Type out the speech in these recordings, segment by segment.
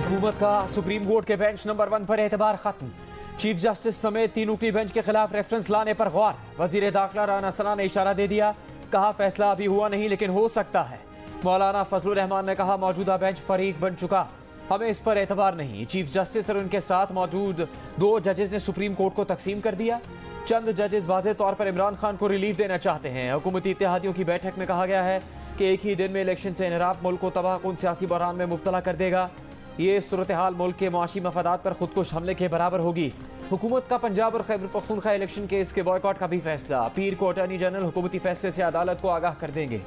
हुकूमत का supreme court के बेंच नंबर 1 पर एतबार खत्म। चीफ जस्टिस समेत 3 रुकनी बेंच के खिलाफ रेफरेंस लाने पर गौर। वजीर दाखिला राना सना ने इशारा दे दिया, कहा फैसला अभी हुआ नहीं लेकिन हो सकता है। मौलाना फजलुर रहमान ने कहा मौजूदा बेंच फरीक बन चुका, हमें इस पर एतबार नहीं। चीफ जस्टिस और उनके साथ मौजूद 2 जजेस ने सुप्रीम कोर्ट को तकसीम कर दिया। चंद जजेस वाज़ेह तौर पर इमरान खान को रिलीफ देना चाहते हैं। हुकूमती इत्तेहादियों की बैठक में कहा गया है कि एक ही दिन में इलेक्शन से इनहराफ मुल्क को तबाहकुन सियासी बहरान में मुब्तला कर देगा। ये सूरत हाल मुल्क के मुआशी मफादात पर खुदकुश हमले के बराबर होगी। हुकूमत का पंजाब और खैबर पख्तूनख्वा इलेक्शन केस के बॉयकॉट का भी फैसला। पीर को अटॉर्नी जनरल हुकूमती फैसले से अदालत को आगाह कर देंगे।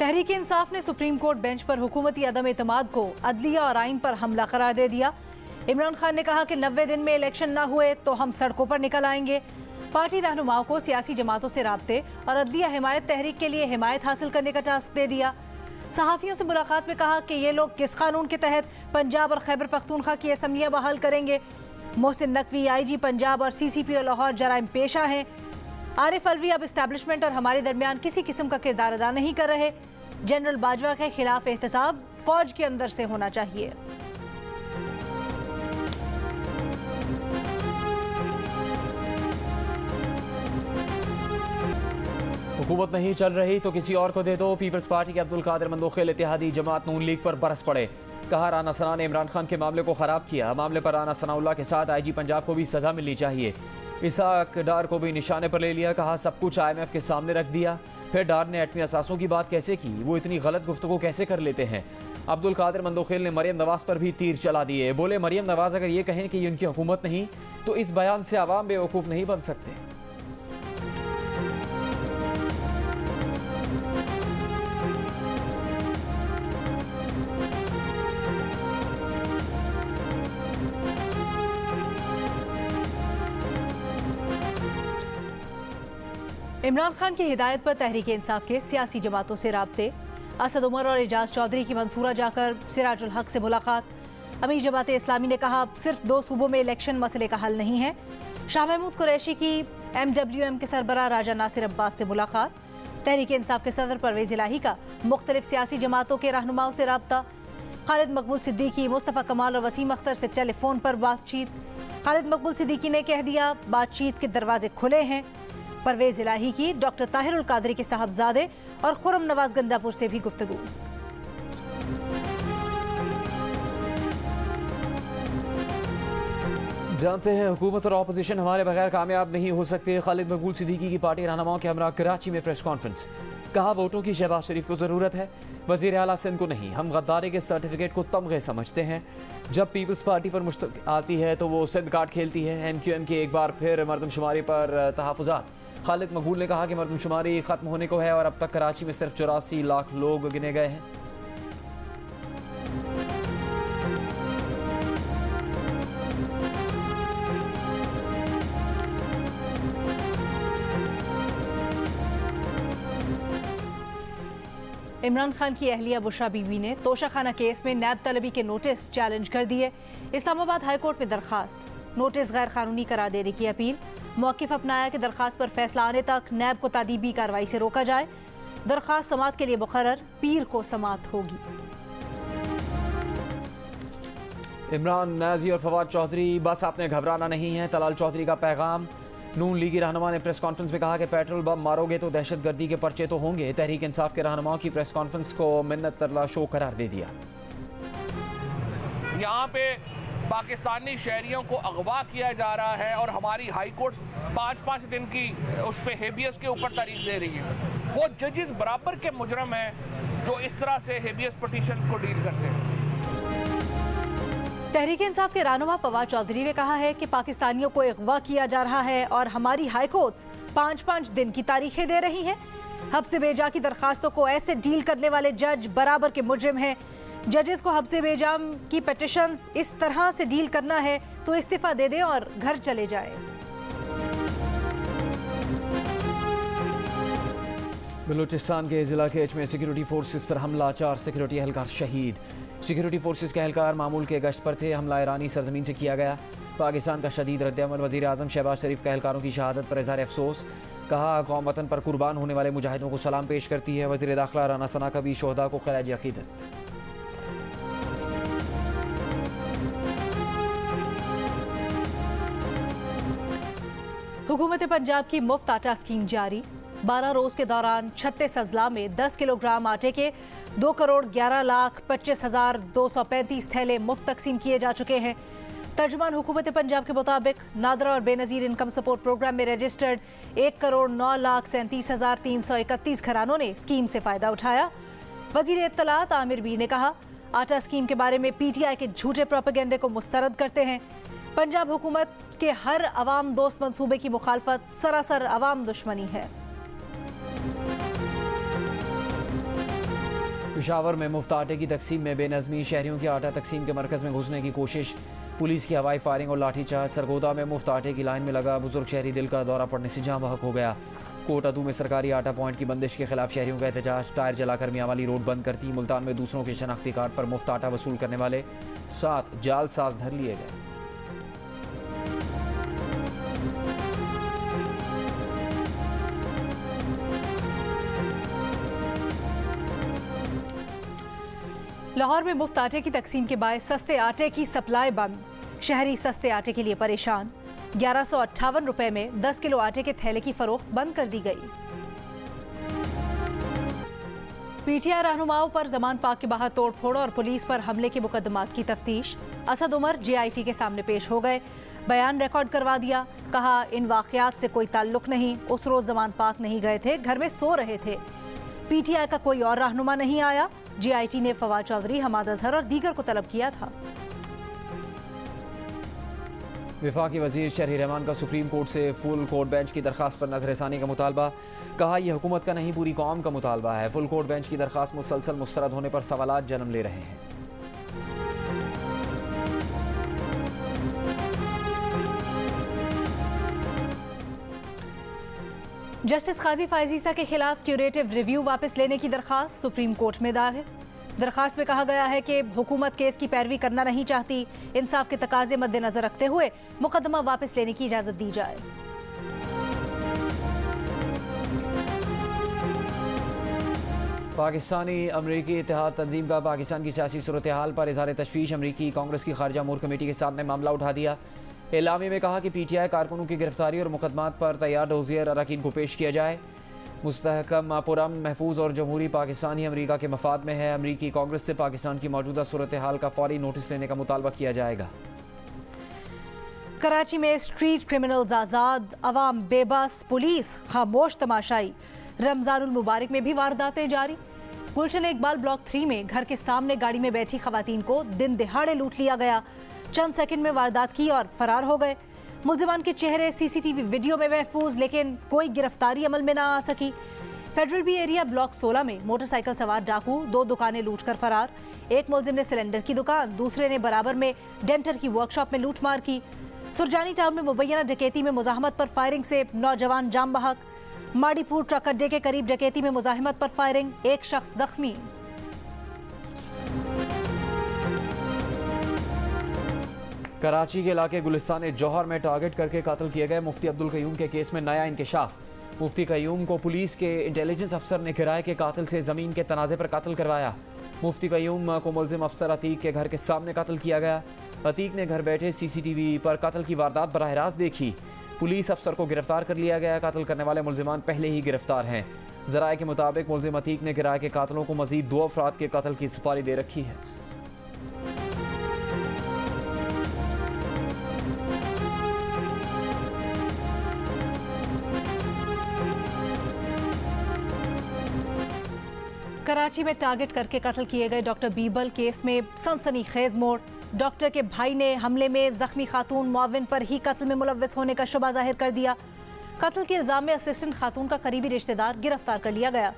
तहरीक इंसाफ ने सुप्रीम कोर्ट बेंच पर हुकूमती अदम एतमाद को अदलिया और आइन पर हमला करार दे दिया। इमरान खान ने कहा कि 90 दिन में इलेक्शन ना हुए तो हम सड़कों पर निकल आएंगे। पार्टी रहनुमाओं को सियासी जमातों से राब्ते और अदलिया हिमायत तहरीक के लिए हिमायत हासिल करने का टास्क दे दिया। सहाफ़ियों से मुलाकात में कहा कि ये लोग किस कानून के तहत पंजाब और खैबर पख्तूनख्वा की असम्बलियाँ बहाल करेंगे। मोहसिन नकवी IG पंजाब और CCP और लाहौर जराइम पेशा हैं। आरिफ अलवी अब इस्टेब्लिशमेंट और हमारे दरमियान किसी किस्म का किरदार अदा नहीं कर रहे। जनरल बाजवा के खिलाफ एहतसाब फौज के अंदर से होना चाहिए। हुकूमत नहीं चल रही तो किसी और को दे दो। पीपल्स पार्टी के अब्दुल कादिर मंदोखेल इत्तेहादी जमात नून लीग पर बरस पड़े। कहा राना सना ने इमरान खान के मामले को खराब किया। मामले पर राना सनाउल्लाह के साथ IG पंजाब को भी सजा मिलनी चाहिए। इसाक डार को भी निशाने पर ले लिया। कहा सब कुछ IMF के सामने रख दिया। फिर डार ने एटमी असासों की बात कैसे की, वो इतनी गलत गुफ्तगू कैसे कर लेते हैं। अब्दुल कादिर मंदोखेल ने मरियम नवाज पर भी तीर चला दिए। बोले मरियम नवाज अगर ये कहें कि ये उनकी हुकूमत नहीं तो इस बयान से आवाम बेवकूफ़ नहीं बन सकते। इमरान खान की हिदायत पर तहरीक इंसाफ के सियासी जमातों से राब्ते। असद उमर और एजाज चौधरी की मंसूरा जाकर सिराजुल हक से मुलाकात। अमीर जमात इस्लामी ने कहा सिर्फ 2 सूबों में इलेक्शन मसले का हल नहीं है। शाह महमूद कुरैशी की MWM के सरबराह राजा नासिर अब्बास से मुलाकात। तहरीक इंसाफ के सदर परवेज इलाही का मुख्तलिफ सियासी जमातों के रहनुमाओं से राब्ता। खालिद मकबूल सिद्दीकी, मुस्तफ़ा कमाल और वसीम अख्तर से टेलीफोन पर बातचीत। खालिद मकबूल सिद्दीकी ने कह दिया बातचीत के दरवाजे खुले हैं। परवेज इलाही की डॉक्टर ताहिरुल कादरी के साहबजादे और खुरम नवाज गंदापुर से भी गुफ्तगू। जानते हैं हुकूमत और ऑपोजिशन हमारे बगैर कामयाब नहीं हो सकते। खालिद मकबूल सिद्दीकी की पार्टी रहनुमाओं के हमरा कराची में प्रेस कॉन्फ्रेंस। कहा वोटों की शहबाज शरीफ को ज़रूरत है, वज़ीर आला सिंध को नहीं। हम गद्दारी के सर्टिफिकेट को तमगे समझते हैं। जब पीपल्स पार्टी पर मुश्तक आती है तो वो सिंध कार्ड खेलती है। MQM की एक बार फिर मरदमशुमारी पर तहफ़्फ़ुज़ात। खालिद मकबूल ने कहा कि मरदमशुमारी ख़त्म होने को है और अब तक कराची में सिर्फ 84 लाख लोग गिने गए हैं। इमरान खान की अहलिया बुशरा बीबी ने तोशाखाना केस में नैब तलबी के नोटिस चैलेंज कर दिए। इस्लामाबाद हाई कोर्ट में दरखास्त। नोटिस गैर कानूनी करार देने की अपील। मौक़िफ़ अपनाया कि दरखास्त पर फैसला आने तक नैब को तादीबी कार्रवाई से रोका जाए। दरखास्त समात के लिए मुकर्रर, पीर को समात होगी। इमरान नाजी और फवाद चौधरी बस आपने घबराना नहीं है, तलाल चौधरी का पैगाम। नून लीगी रहनुमा ने प्रेस कॉन्फ्रेंस में कहा कि पेट्रोल बम मारोगे तो दहशतगर्दी के पर्चे तो होंगे। तहरीक इंसाफ के रहनुमाओं की प्रेस कॉन्फ्रेंस को मिन्नत तरला शो करार दे दिया। यहाँ पे पाकिस्तानी शहरियों को अगवा किया जा रहा है और हमारी हाई कोर्ट 5-5 दिन की उस पर हेबियस के ऊपर तारीख दे रही है। वो जजेस बराबर के मुजरम हैं जो इस तरह से हेबियस पिटीशन को डील करते हैं। तहरीक इंसाफ के रहनुमा फवाद चौधरी ने कहा है कि पाकिस्तानियों को अगवा किया जा रहा है और हमारी हाई कोर्ट्स 5-5 दिन की तारीखें दे रही हैं। हब से बेजा की दरखास्तों को ऐसे डील करने वाले जज बराबर के मुजरिम हैं। जजेस को हब से बेजा की पिटीशंस इस तरह से डील करना है तो इस्तीफा दे दें और घर चले जाएं। बलूचिस्तान के जिला केच में सिक्योरिटी फोर्सेस पर हमला, 4 सिक्योरिटी एहलकार शहीद। सिक्योरिटी फोर्सेस के एहलकार मामूल के गश्त पर थे, हमला ईरानी सरजमीन से किया गया। पाकिस्तान का शदीद रद्दअमल, वज़ीर आज़म शहबाज शरीफ के एहलकारों की शहादत पर इज़हार अफसोस। कहा कौम वतन पर कुर्बान होने वाले मुजाहिदों को सलाम पेश करती है। वज़ीर दाखिला राना सना का भी शोहदा को खराज अक़ीदत। हुकूमत पंजाब की मुफ्त आटा स्कीम जारी। 12 रोज के दौरान 36 अजला में 10 किलोग्राम आटे के 2,11,25,235 थैले मुफ्त तकसीम किए जा चुके हैं। तर्जुमान हुकूमत पंजाब के मुताबिक नादरा और बेनज़ीर इनकम सपोर्ट प्रोग्राम में रजिस्टर्ड 1,09,37,331 घरानों ने स्कीम से फ़ायदा उठाया। वज़ीर इत्तलात आमिर बीर ने कहा, आटा स्कीम के बारे में PTI के झूठे प्रोपेगेंडे को मुस्तरद करते हैं। पंजाब हुकूमत के हर अवाम दोस्त मंसूबे की मुखालफत सरासर अवाम दुश्मनी है। पेशावर में मुफ्त आटे की तकसीम में बेनज़मी, शहरियों की आटा तकसीम के मरकज़ में घुसने की कोशिश, पुलिस की हवाई फायरिंग और लाठीचार्ज। सरगोदा में मुफ्त आटे की लाइन में लगा बुजुर्ग शहरी दिल का दौरा पड़ने से जाँ बहक हो गया। कोटादू में सरकारी आटा पॉइंट की बंदिश के खिलाफ शहरियों का एहतजाज, टायर जलाकर मियांवाली रोड बंद करती। मुल्तान में दूसरों के शनाख्ती कार्ड पर मुफ्त आटा वसूल करने वाले 7 जालसाज धर लिए गए। लाहौर में मुफ्त आटे की तकसीम के बायस सस्ते आटे की सप्लाई बंद, शहरी सस्ते आटे के लिए परेशान। 1158 रुपए में 10 किलो आटे के थैले की फरोख्त बंद कर दी गई। PTI रहनुमाओं पर जमान पाक के बाहर तोड़फोड़ और पुलिस पर हमले के मुकदमात की तफ्तीश। असद उमर JIT के सामने पेश हो गए, बयान रिकॉर्ड करवा दिया। कहा, इन वाकयात से कोई ताल्लुक नहीं, उस रोज जमान पाक नहीं गए थे, घर में सो रहे थे। PTI का कोई और रहनुमा नहीं आया। JIT ने फवाद चौधरी, हमाद अजहर और दीगर को तलब किया था। वफाकी वजीर शहरी रहमान का सुप्रीम कोर्ट से फुल कोर्ट बेंच की दरखास्त पर नजरसानी का मुतालबा। कहा, यह हुकूमत का नहीं पूरी कौम का मुतालबा है। फुल कोर्ट बेंच की दरखास्त मुसलसल मुस्तरद होने पर सवालात जन्म ले रहे हैं। जस्टिस काजी फायजीसा के खिलाफ क्यूरेटिव रिव्यू वापस लेने की दरखास्त सुप्रीम कोर्ट में दायर है। दरखास्त में कहा गया है कि हुकूमत केस की पैरवी करना नहीं चाहती, इंसाफ के तकाजे मद्देनजर रखते हुए मुकदमा वापस लेने की इजाजत दी जाए। पाकिस्तानी अमरीकी इत्तेहाद तंजीम का पाकिस्तान की सियासी सूरत हाल पर इजहार तशवीश। अमरीकी कांग्रेस की खारजा अमूर कमेटी के सामने मामला उठा दिया। एलामी में कहा कि PTI कारकुनों की गिरफ्तारी और मुकदमात पर तैयार डोजियर अरकान को पेश किया जाए। मुस्तहकम, पुरअमन, महफूज और जमहूरी पाकिस्तान ही अमरीका के मफाद में है। अमरीकी कांग्रेस से पाकिस्तान की मौजूदा सूरत हाल का फौरी नोटिस लेने का मुतालबा किया जाएगा। कराची में स्ट्रीट क्रिमिनल्स आज़ाद, अवाम बेबस, पुलिस खामोश तमाशाई। रमजानुल मुबारक में भी वारदातें जारी। गुलशन इकबाल ब्लॉक 3 में घर के सामने गाड़ी में बैठी खवातीन को दिन दिहाड़े लूट लिया गया। चंद सेकंड में वारदात की और फरार हो गए। मुल्जिमान के चेहरे CCTV वीडियो में महफूज, लेकिन कोई गिरफ्तारी अमल में ना आ सकी। फेडरल बी एरिया ब्लॉक 16 में मोटरसाइकिल सवार डाकू 2 दुकानें लूट कर फरार। एक मुल्जिम ने सिलेंडर की दुकान, दूसरे ने बराबर में डेंटर की वर्कशॉप में लूटमार की। सुरजानी टाउन में मुबैना डकैती में मुजाहमत पर फायरिंग से नौजवान जाम बहक। माड़ीपुर ट्रक अड्डे के करीब डकैती में मुजाहमत पर फायरिंग, एक शख्स जख्मी। कराची के इलाके गुलिस्तान जौहर में टारगेट करके कत्ल किए गए मुफ्ती अब्दुल कयूम के केस में नया इंकशाफ। मुफ्ती कयूम को पुलिस के इंटेलिजेंस अफसर ने किराए के कातिल से ज़मीन के तनाज़े पर कत्ल करवाया। मुफ्ती कयूम को मुल्जिम अफसर अतीक के घर के सामने कत्ल किया गया। अतीक ने घर बैठे CCTV पर कत्ल की वारदात बराह रास्त देखी। पुलिस अफसर को गिरफ्तार कर लिया गया। कत्ल करने वाले मुल्जिमान पहले ही गिरफ्तार हैं। ज़राए के मुताबिक मुल्जिम अतीक ने किराए के कातिलों को मजीद 2 अफराद के कत्ल की सुपारी दे रखी है। कराची में टारगेट करके कत्ल किए गए डॉक्टर बीबल केस में सनसनीखेज मोड़। डॉक्टर के भाई ने हमले में जख्मी खातून मुआविन पर ही कत्ल में मुलव्वस होने का शुबा जाहिर कर दिया। कत्ल के इल्जाम में असिस्टेंट खातून का करीबी रिश्तेदार गिरफ्तार कर लिया गया।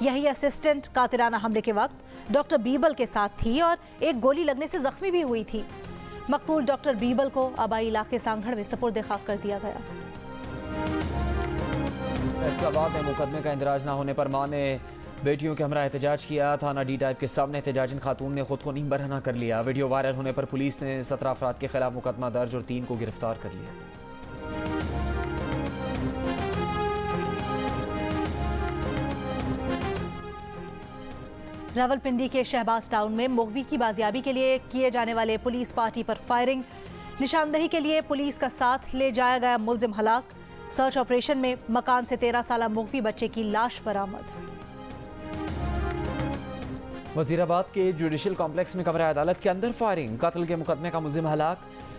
यही असिस्टेंट कातिलाना हमले के वक्त डॉक्टर बीबल के साथ थी और एक गोली लगने से जख्मी भी हुई थी। मकतूल डॉक्टर बीबल को आबाई इलाके सांगढ़ में सुपुर्द खाक कर दिया गया। फैसलाबाद में मुकदमे का इंदराज न होने पर मां ने बेटियों के हमरा एहतजाज किया। थाना डी टाइप के सामने एहतजाजिन खातून ने खुद को नीम बरहना कर लिया। वीडियो वायरल होने पर पुलिस ने 17 अफराद के खिलाफ मुकदमा दर्ज और 3 को गिरफ्तार कर लिया। रावलपिंडी के शहबाज टाउन में मुगवी की बाजियाबी के लिए किए जाने वाले पुलिस पार्टी पर फायरिंग। निशानदही के लिए पुलिस का साथ ले जाया गया मुलजिम हलाक। सर्च ऑपरेशन में मकान से 13 साला मुगवी बच्चे की लाश बरामद। वजीराबाद के जुडिशल कॉम्प्लेक्स में कमरा अदालत के अंदर फायरिंग। कत्ल के मुकदमे का मुलजिम हलाक।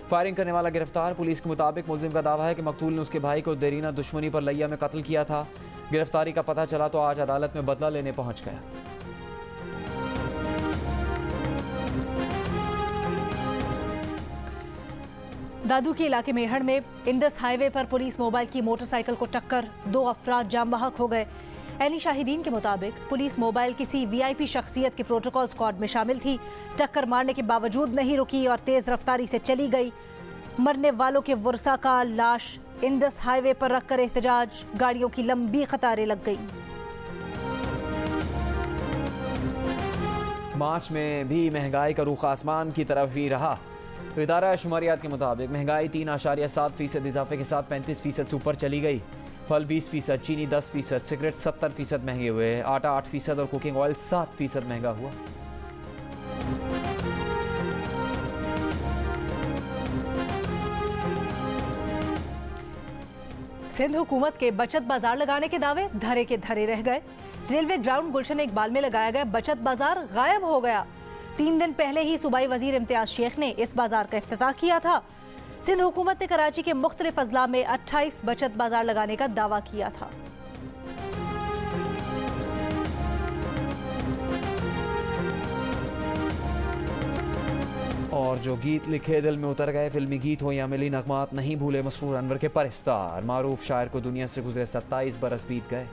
फायरिंग करने वाला गिरफ्तार। पुलिस के मुताबिक मुलजिम का दावा है कि मकतूल ने उसके भाई को देरीना दुश्मनी पर लैया में कत्ल किया था। गिरफ्तारी का पता चला तो आज अदालत में बदला लेने पहुंच गया। दादू के इलाके मेहड़ में इंडस हाईवे पर पुलिस मोबाइल की मोटरसाइकिल को टक्कर, 2 अफराद जाम बहक हो गए। एनी शाहिदीन के मुताबिक पुलिस मोबाइल किसी वीआईपी शख्सियत के प्रोटोकॉल स्क्वाड में शामिल थी। टक्कर मारने के बावजूद नहीं रुकी और तेज रफ्तारी से चली गई। मरने वालों के वर्सा का लाश इंडस हाईवे पर रखकर एहतजाज। गाड़ियों की लंबी कतारें लग गई। मार्च में भी महंगाई का रुख आसमान की तरफ ही रहा। इदारा शुमारियात के मुताबिक महंगाई 3.7% इजाफे के साथ 35% से ऊपर चली गई। फल 20%, चीनी 10%, सिगरेट 70% महंगे हुए, आटा 8% और कुकिंग ऑयल 7% महंगा हुआ। सिंध हुकूमत के बचत बाजार लगाने के दावे धरे के धरे रह गए। रेलवे ग्राउंड गुलशन इकबाल में लगाया गया बचत बाजार गायब हो गया। 3 दिन पहले ही सूबाई वजीर इम्तियाज शेख ने इस बाजार का इफ्तिताह किया था। सिंध हुकूमत ने कराची के मुख्तलिफ अजला में 28 बचत बाजार लगाने का दावा किया था। और जो गीत लिखे दिल में उतर गए, फिल्मी गीत हो या मिली नगमात नहीं भूले मसरूर अनवर के परिस्तार। मारूफ शायर को दुनिया से गुजरे 27 बरस बीत गए।